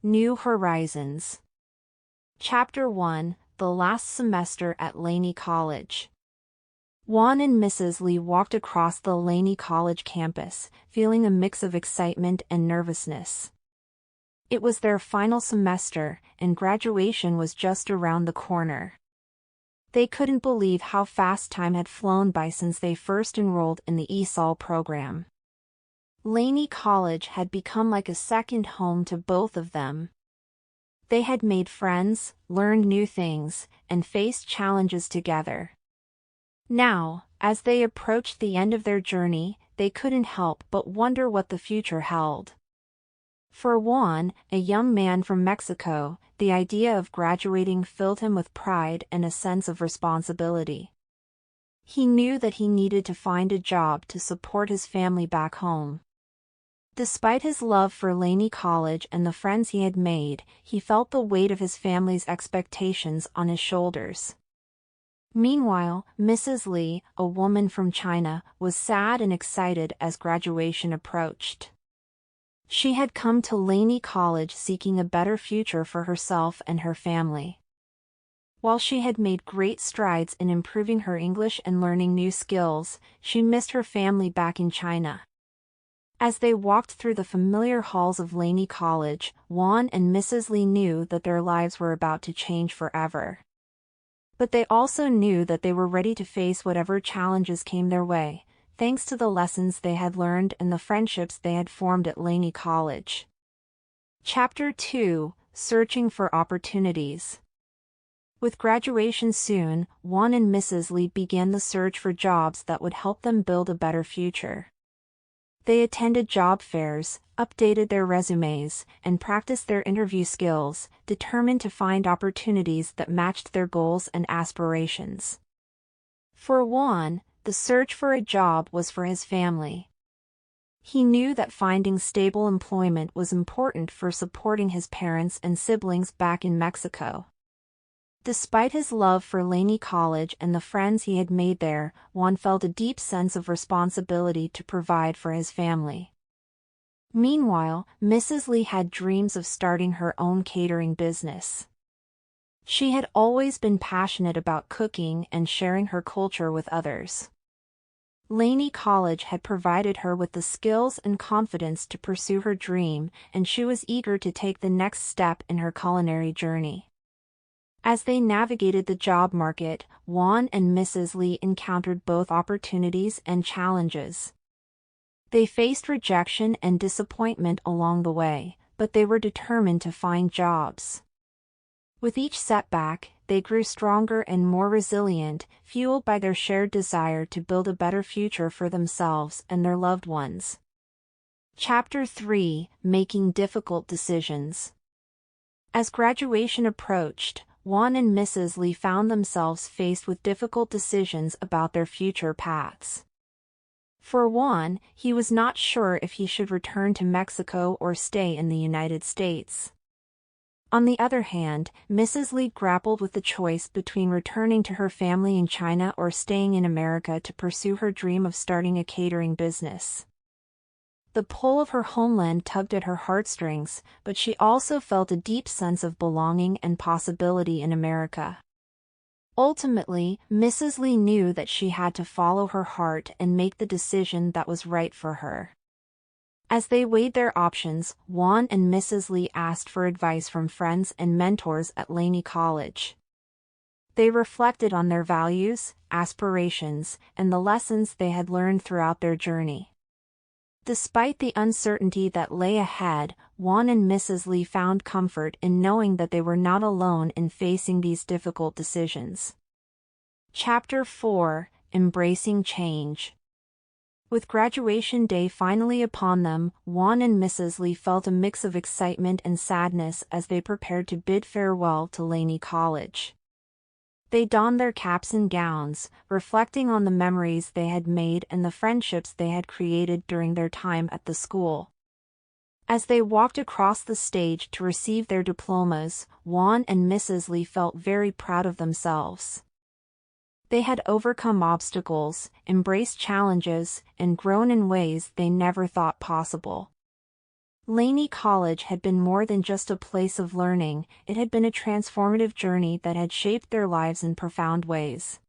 New Horizons. Chapter 1: The Last Semester at Laney College. Juan and Mrs. Lee walked across the Laney College campus, feeling a mix of excitement and nervousness. It was their final semester, and graduation was just around the corner. They couldn't believe how fast time had flown by since they first enrolled in the ESOL program. Laney College had become like a second home to both of them. They had made friends, learned new things, and faced challenges together. Now, as they approached the end of their journey, they couldn't help but wonder what the future held. For Juan, a young man from Mexico, the idea of graduating filled him with pride and a sense of responsibility. He knew that he needed to find a job to support his family back home. Despite his love for Laney College and the friends he had made, he felt the weight of his family's expectations on his shoulders. Meanwhile, Mrs. Lee, a woman from China, was sad and excited as graduation approached. She had come to Laney College seeking a better future for herself and her family. While she had made great strides in improving her English and learning new skills, she missed her family back in China. As they walked through the familiar halls of Laney College, Juan and Mrs. Lee knew that their lives were about to change forever. But they also knew that they were ready to face whatever challenges came their way, thanks to the lessons they had learned and the friendships they had formed at Laney College. Chapter 2: Searching for Opportunities. With graduation soon, Juan and Mrs. Lee began the search for jobs that would help them build a better future. They attended job fairs, updated their resumes, and practiced their interview skills, determined to find opportunities that matched their goals and aspirations. For Juan, the search for a job was for his family. He knew that finding stable employment was important for supporting his parents and siblings back in Mexico. Despite his love for Laney College and the friends he had made there, Juan felt a deep sense of responsibility to provide for his family. Meanwhile, Mrs. Lee had dreams of starting her own catering business. She had always been passionate about cooking and sharing her culture with others. Laney College had provided her with the skills and confidence to pursue her dream, and she was eager to take the next step in her culinary journey. As they navigated the job market, Juan and Mrs. Lee encountered both opportunities and challenges. They faced rejection and disappointment along the way, but they were determined to find jobs. With each setback, they grew stronger and more resilient, fueled by their shared desire to build a better future for themselves and their loved ones. Chapter 3: Making Difficult Decisions. As graduation approached, Juan and Mrs. Lee found themselves faced with difficult decisions about their future paths. For Juan, he was not sure if he should return to Mexico or stay in the United States. On the other hand, Mrs. Lee grappled with the choice between returning to her family in China or staying in America to pursue her dream of starting a catering business. The pull of her homeland tugged at her heartstrings, but she also felt a deep sense of belonging and possibility in America. Ultimately, Mrs. Lee knew that she had to follow her heart and make the decision that was right for her. As they weighed their options, Juan and Mrs. Lee asked for advice from friends and mentors at Laney College. They reflected on their values, aspirations, and the lessons they had learned throughout their journey. Despite the uncertainty that lay ahead, Juan and Mrs. Lee found comfort in knowing that they were not alone in facing these difficult decisions. Chapter 4: Embracing Change. With graduation day finally upon them, Juan and Mrs. Lee felt a mix of excitement and sadness as they prepared to bid farewell to Laney College. They donned their caps and gowns, reflecting on the memories they had made and the friendships they had created during their time at the school. As they walked across the stage to receive their diplomas, Juan and Mrs. Lee felt very proud of themselves. They had overcome obstacles, embraced challenges, and grown in ways they never thought possible. Laney College had been more than just a place of learning, it had been a transformative journey that had shaped their lives in profound ways.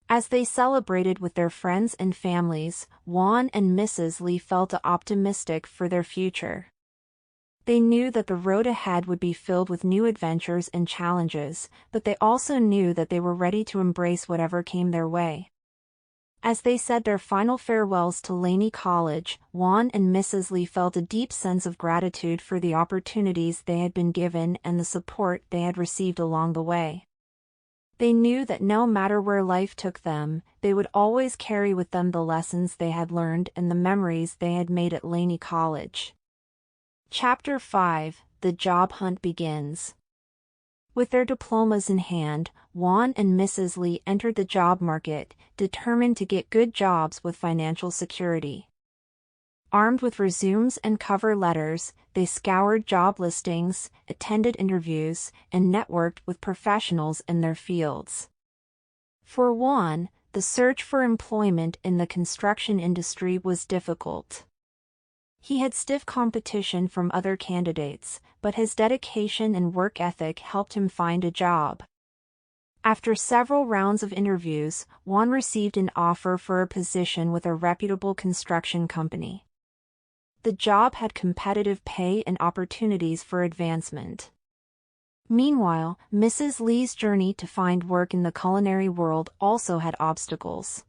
As they celebrated with their friends and families, Juan and Mrs. Lee felt optimistic for their future. They knew that the road ahead would be filled with new adventures and challenges, but they also knew that they were ready to embrace whatever came their way. As they said their final farewells to Laney College, Juan and Mrs. Lee felt a deep sense of gratitude for the opportunities they had been given and the support they had received along the way. They knew that no matter where life took them, they would always carry with them the lessons they had learned and the memories they had made at Laney College. Chapter 5: The Job Hunt Begins. With their diplomas in hand, Juan and Mrs. Lee entered the job market, determined to get good jobs with financial security. Armed with resumes and cover letters, they scoured job listings, attended interviews, and networked with professionals in their fields. For Juan, the search for employment in the construction industry was difficult. He had stiff competition from other candidates, but his dedication and work ethic helped him find a job. After several rounds of interviews, Juan received an offer for a position with a reputable construction company. The job had competitive pay and opportunities for advancement. Meanwhile, Mrs. Lee's journey to find work in the culinary world also had obstacles.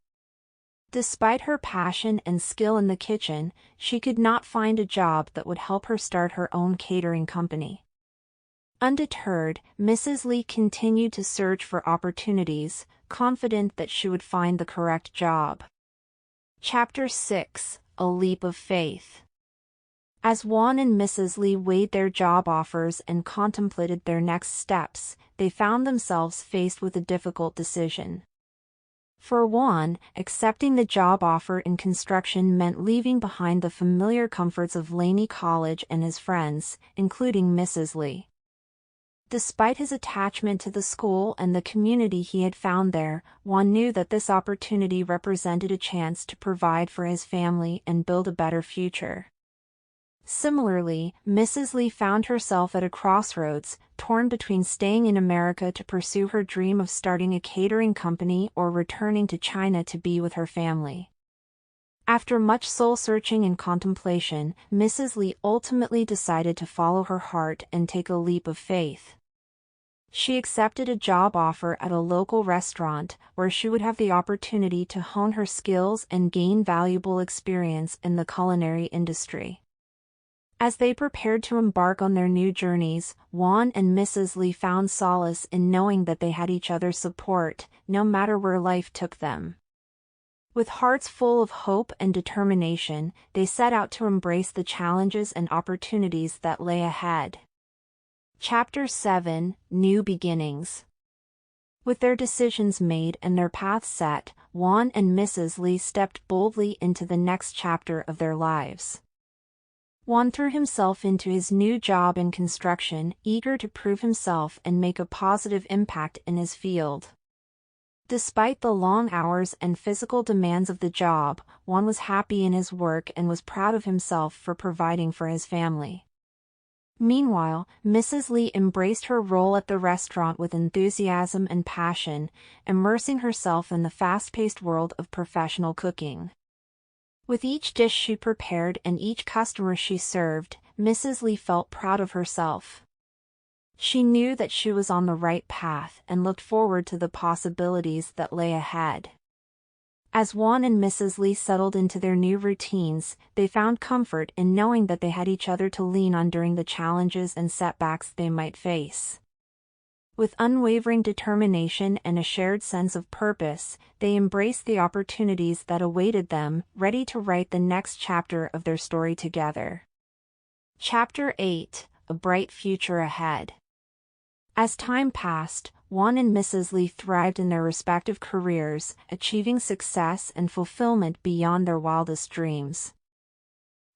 Despite her passion and skill in the kitchen, she could not find a job that would help her start her own catering company. Undeterred, Mrs. Lee continued to search for opportunities, confident that she would find the correct job. Chapter 6: A Leap of Faith. As Juan and Mrs. Lee weighed their job offers and contemplated their next steps, they found themselves faced with a difficult decision. For Juan, accepting the job offer in construction meant leaving behind the familiar comforts of Laney College and his friends, including Mrs. Lee. Despite his attachment to the school and the community he had found there, Juan knew that this opportunity represented a chance to provide for his family and build a better future. Similarly, Mrs. Lee found herself at a crossroads, torn between staying in America to pursue her dream of starting a catering company or returning to China to be with her family. After much soul-searching and contemplation, Mrs. Lee ultimately decided to follow her heart and take a leap of faith. She accepted a job offer at a local restaurant, where she would have the opportunity to hone her skills and gain valuable experience in the culinary industry. As they prepared to embark on their new journeys, Juan and Mrs. Lee found solace in knowing that they had each other's support, no matter where life took them. With hearts full of hope and determination, they set out to embrace the challenges and opportunities that lay ahead. Chapter 7: New Beginnings. With their decisions made and their paths set, Juan and Mrs. Lee stepped boldly into the next chapter of their lives. Juan threw himself into his new job in construction, eager to prove himself and make a positive impact in his field. Despite the long hours and physical demands of the job, Juan was happy in his work and was proud of himself for providing for his family. Meanwhile, Mrs. Lee embraced her role at the restaurant with enthusiasm and passion, immersing herself in the fast-paced world of professional cooking. With each dish she prepared and each customer she served, Mrs. Lee felt proud of herself. She knew that she was on the right path and looked forward to the possibilities that lay ahead. As Juan and Mrs. Lee settled into their new routines, they found comfort in knowing that they had each other to lean on during the challenges and setbacks they might face. With unwavering determination and a shared sense of purpose, they embraced the opportunities that awaited them, ready to write the next chapter of their story together. Chapter 8: A Bright Future Ahead. As time passed, Juan and Mrs. Lee thrived in their respective careers, achieving success and fulfillment beyond their wildest dreams.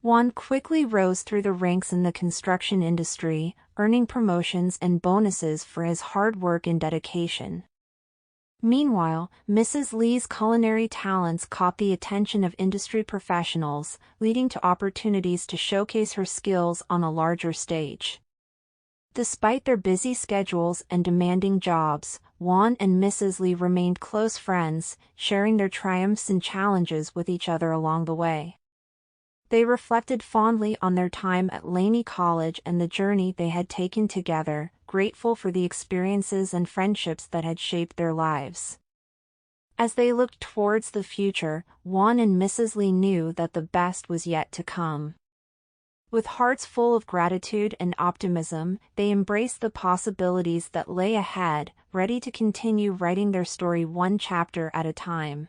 Juan quickly rose through the ranks in the construction industry, earning promotions and bonuses for his hard work and dedication. Meanwhile, Mrs. Lee's culinary talents caught the attention of industry professionals, leading to opportunities to showcase her skills on a larger stage. Despite their busy schedules and demanding jobs, Juan and Mrs. Lee remained close friends, sharing their triumphs and challenges with each other along the way. They reflected fondly on their time at Laney College and the journey they had taken together, grateful for the experiences and friendships that had shaped their lives. As they looked towards the future, Juan and Mrs. Lee knew that the best was yet to come. With hearts full of gratitude and optimism, they embraced the possibilities that lay ahead, ready to continue writing their story one chapter at a time.